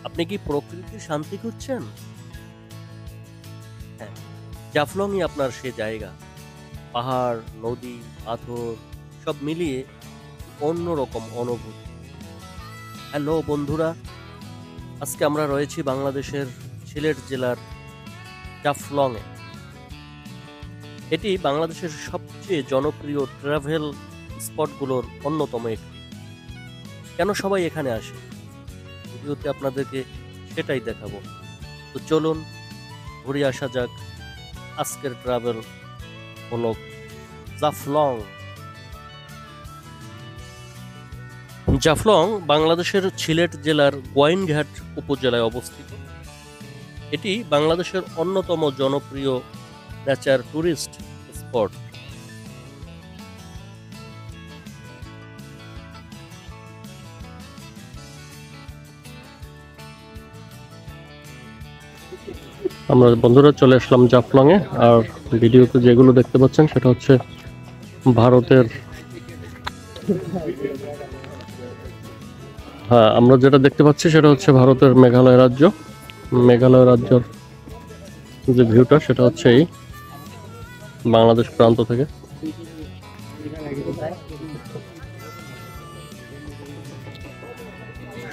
আপনি কি প্রকৃতির শান্তি খুঁজছেন? হ্যাঁ, জাফলংই আপনার সে জায়গা। পাহাড়, নদী, পাথর সব মিলিয়ে অন্যরকম অনুভূতি। হ্যালো বন্ধুরা, আজকে আমরা রয়েছি বাংলাদেশের সিলেট জেলার জাফলংয়ে। এটি বাংলাদেশের সবচেয়ে জনপ্রিয় ট্রাভেল স্পটগুলোর অন্যতম একটি। কেন সবাই এখানে আসে? ভিডিওতে আপনাদেরকে সেটাই দেখাবো। তো চলুন ঘুরে আসা যাক। আজকের ট্রাভেল হলো জাফলং। জাফলং বাংলাদেশের সিলেট জেলার গোয়াইনঘাট উপজেলায় অবস্থিত। এটি বাংলাদেশের অন্যতম জনপ্রিয় নেচার ট্যুরিস্ট স্পট। আমরা বন্ধুরা চলে আসলাম জাফলংয়ে। আর ভিডিওতে যেগুলো দেখতে পাচ্ছেন সেটা হচ্ছে ভারতের, হ্যাঁ আমরা যেটা দেখতে পাচ্ছি সেটা হচ্ছে ভারতের মেঘালয় রাজ্য। মেঘালয় রাজ্যের যে ভিউটা সেটা হচ্ছে এই বাংলাদেশ প্রান্ত থেকে।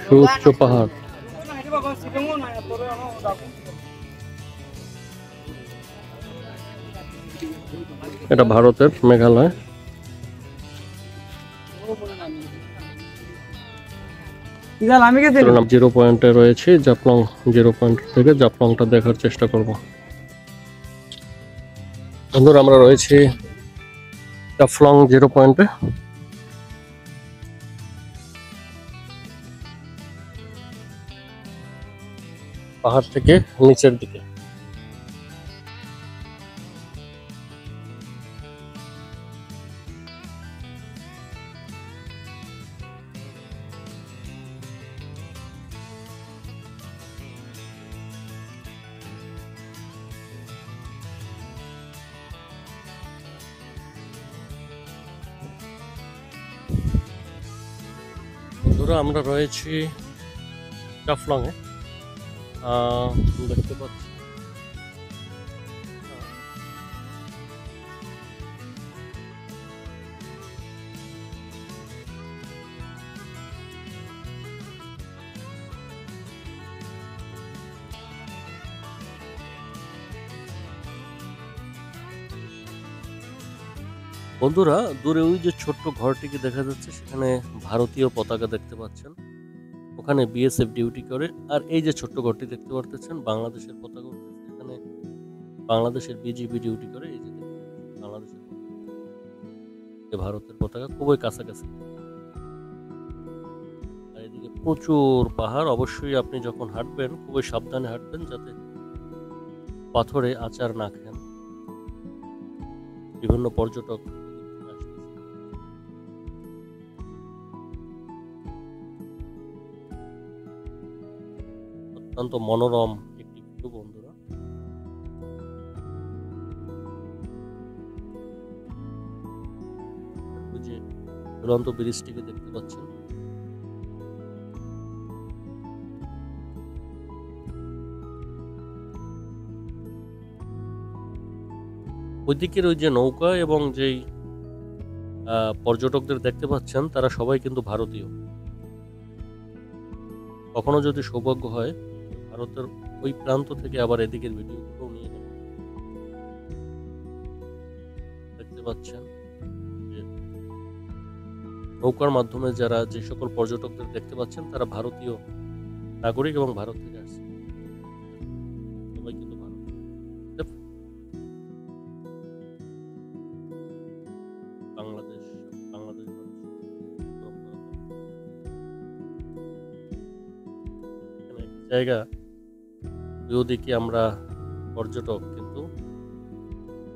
সুউচ্চ পাহাড়, এটা ভারতের মেঘালয়। জিরো পয়েন্টে রয়েছে, জাফলং জিরো পয়েন্ট থেকে জাফলংটা দেখার চেষ্টা করব। বন্ধুরা আমরা রয়েছি জাফলং জিরো পয়েন্টে। পাহাড় থেকে নিচের দিকে। বন্ধুরা আমরা রয়েছি জাফলংয়ে। দেখতে পাচ্ছি বন্ধুরা, দূরে ওই যে ছোট্ট ঘরটিকে দেখা যাচ্ছে, সেখানে ভারতীয় পতাকা দেখতে পাচ্ছেন। ওখানে বিএসএফ ডিউটি করে। আর এই যে ছোট্ট ঘরটি দেখতে পাচ্ছেন, বাংলাদেশের পতাকা উঠতেছে। এখানে বাংলাদেশের বিজিবি ডিউটি করে। এই যে বাংলাদেশের ভারতের পতাকা খুবই কাছাকাছি। আর এদিকে প্রচুর পাহাড়। অবশ্যই আপনি যখন হাঁটবেন খুবই সাবধানে হাঁটবেন, যাতে পাথরে আচার না খান। বিভিন্ন পর্যটক অত্যন্ত মনোরম একটি ভিউ বন্ধুরা। যে ঝুলন্ত ব্রিজটিকে দেখতে পাচ্ছেন, ওইদিকের ওই যে নৌকা এবং যেই পর্যটকদের দেখতে পাচ্ছেন, তারা সবাই কিন্তু ভারতীয়। কখনো যদি সৌভাগ্য হয় ভারতের ওই প্রান্ত থেকে আবার এদিকের ভিডিওগুলো নিয়ে নেব। দেখতে পাচ্ছেন যে নৌকার মাধ্যমে যারা যে সকল পর্যটকদের দেখতে পাচ্ছেন, তারা ভারতীয় নাগরিক এবং ভারত থেকে আসছে। সবাই কিন্তু ভারতীয়। বাংলাদেশ বাংলাদেশ জায়গা। দুদিকে আমরা পর্যটক, কিন্তু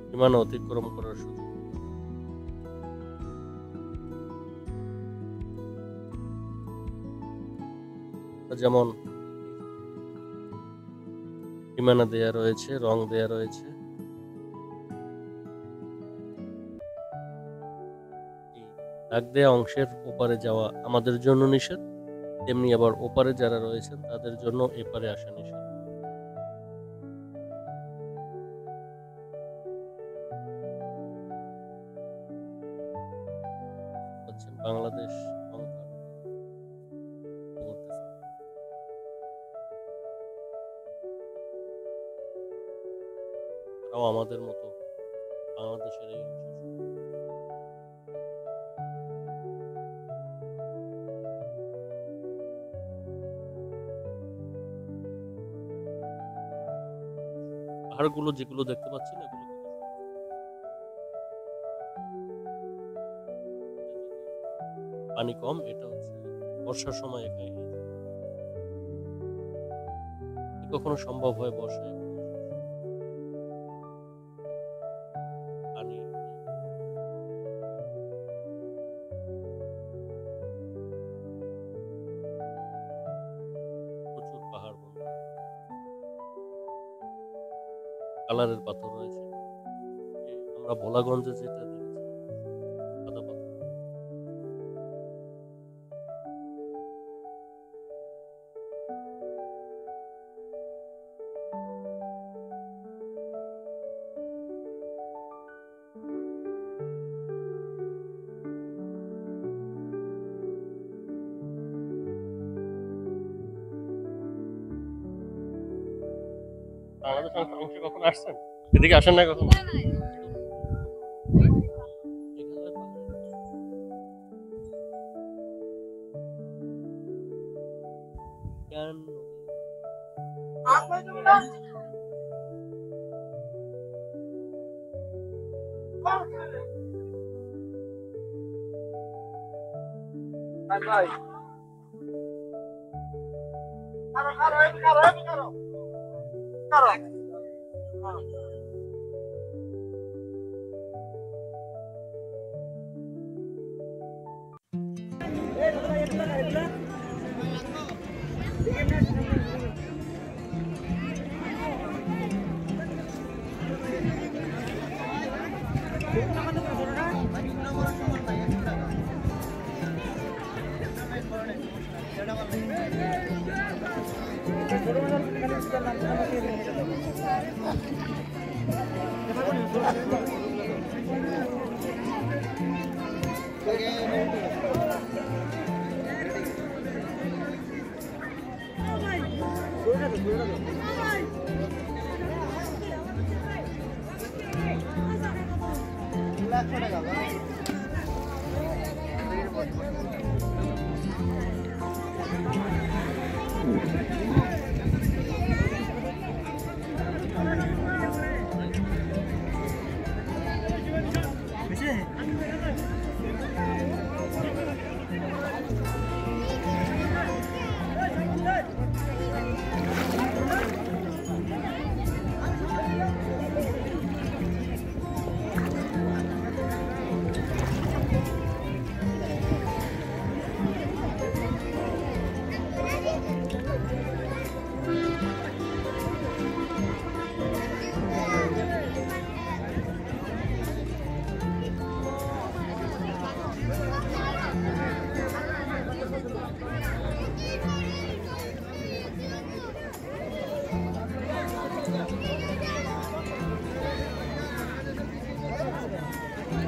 সীমানা অতিক্রম করার সুযোগ। যেমন সীমানা দেয়া রয়েছে, রং দেয়া রয়েছে। দাগ দেয়া অংশের ওপারে যাওয়া আমাদের জন্য নিষেধ। তেমনি আবার ওপারে যারা রয়েছেন তাদের জন্য এপারে আসা নিষেধ। বাংলাদেশ তারাও আমাদের মতো বাংলাদেশের এই অংশ। পাহাড়গুলো যেগুলো দেখতে পাচ্ছেন এগুলো পানি কম, এটা হচ্ছে বর্ষার সময় এখানে কখনো সম্ভব হয় বর্ষায় পানি। প্রচুর পাহাড় কালারের পাথর রয়েছে। আমরা ভোলাগঞ্জে যেটা দেখেছি সাদা পাথর। বাংলাদেশ অংশে কখন আসছেন? এদিকে আসেন না কখনো?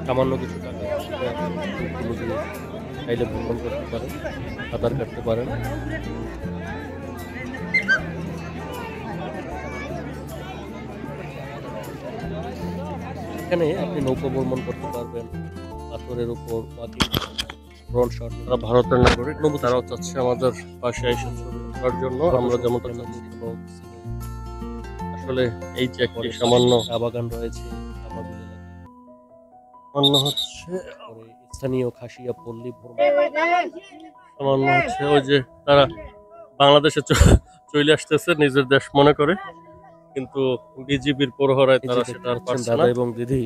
সামান্য কিছু টাকা চাইলে ভ্রমণ করতে পারেন, সাঁতার কাটতে পারেন। এখানে আপনি নৌকা ভ্রমণ করতে পারবেন পাথরের উপর। ভারতের নাগরিক নবু তারাও চাচ্ছে আমাদের পাশে এসে ছবি তোলার জন্য, আমরা যেমনটা চাচ্ছি। আসলে এই যে একটি সামান্য চা বাগান রয়েছে, সামান্য হচ্ছে স্থানীয় খাসিয়া পল্লী ভ্রমণ, সামান্য হচ্ছে ওই যে তারা বাংলাদেশে চলে আসতেছে নিজের দেশ মনে করে, কিন্তু বিজিবির প্রহরায় তারা সেটা আর পারছে না। এবং দিদি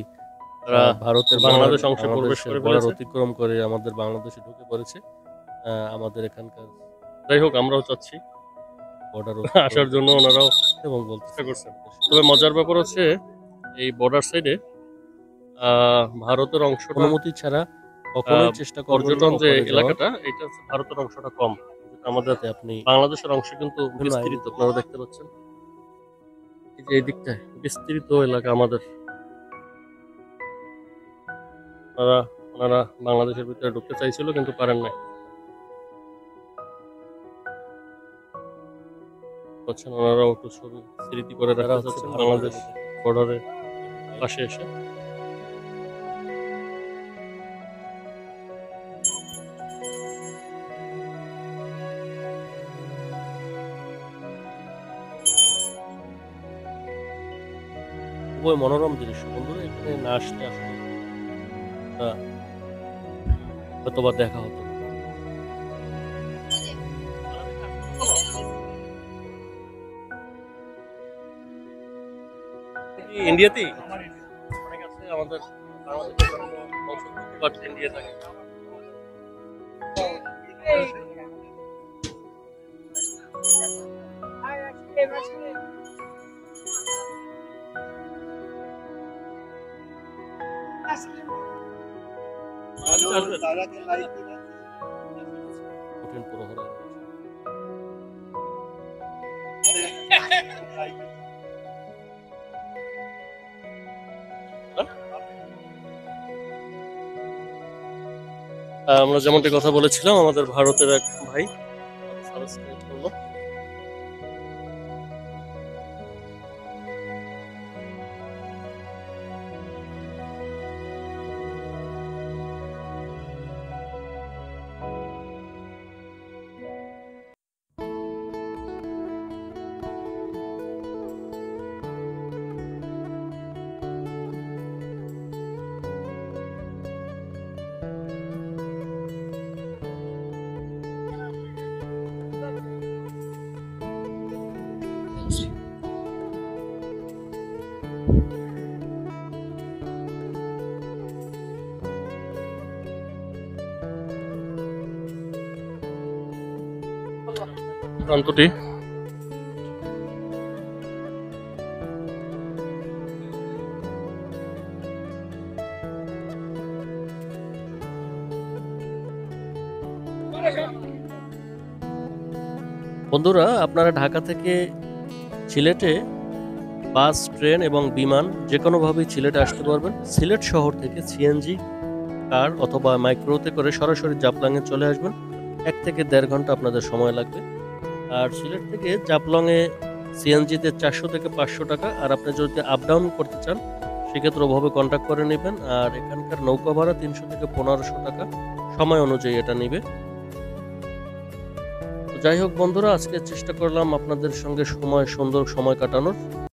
তারা ভারতের বাংলাদেশ অংশে প্রবেশ করে বর্ডার অতিক্রম করে আমাদের বাংলাদেশে ঢুকে পড়েছে। আমাদের এখানকার যাই হোক আমরাও চাচ্ছি বর্ডার আসার জন্য, ওনারাও এবং বলতে চেষ্টা করছেন। তবে মজার ব্যাপার হচ্ছে এই বর্ডার সাইডে ভারতের অংশ অনুমতি ছাড়া কখনোই চেষ্টা পর্যটন যে এলাকাটা, এটা ভারতের অংশটা কম, আমাদের আপনি বাংলাদেশের অংশ কিন্তু বিস্তৃত, আপনারা দেখতে পাচ্ছেন এই যে এই দিকটায় বিস্তৃত এলাকা আমাদের। ওনারা বাংলাদেশের ভিতরে ঢুকতে চাইছিল কিন্তু পারেন নাই। ওনারাও একটু ছবি স্মৃতি করে রাখা যাচ্ছে বাংলাদেশ বর্ডারের পাশে এসে। খুবই মনোরম দৃশ্য বন্ধুরা, এখানে না আসলে আসলে হয়তোবা দেখা হতো। ইন্ডিয়াতেই অনেক আছে আমাদের বাংলাদেশের ইন্ডিয়া থাকে। কঠিন প্রহরা আমরা যেমনটি কথা বলেছিলাম, আমাদের ভারতের এক ভাই সাবস্ক্রাইব করলো। প্রান্তটি বন্ধুরা, আপনারা ঢাকা থেকে সিলেটে বাস, ট্রেন এবং বিমান যে কোনোভাবেই সিলেটে আসতে পারবেন। সিলেট শহর থেকে সিএনজি কার অথবা মাইক্রোতে করে সরাসরি জাফলংয়ে চলে আসবেন। 1 থেকে 1.5 ঘন্টা আপনাদের সময় লাগবে। আর সিলেট থেকে জাফলংয়ে সিএনজিতে 400 থেকে 500 টাকা। আর আপনি যদি আপ ডাউন করতে চান সেক্ষেত্রে ওভাবে কন্ট্যাক্ট করে নেবেন। আর এখানকার নৌকা ভাড়া 300 থেকে 1500 টাকা, সময় অনুযায়ী এটা নেবে। যাই হোক বন্ধুরা, আজকে চেষ্টা করলাম আপনাদের সঙ্গে সুন্দর সময় কাটানোর।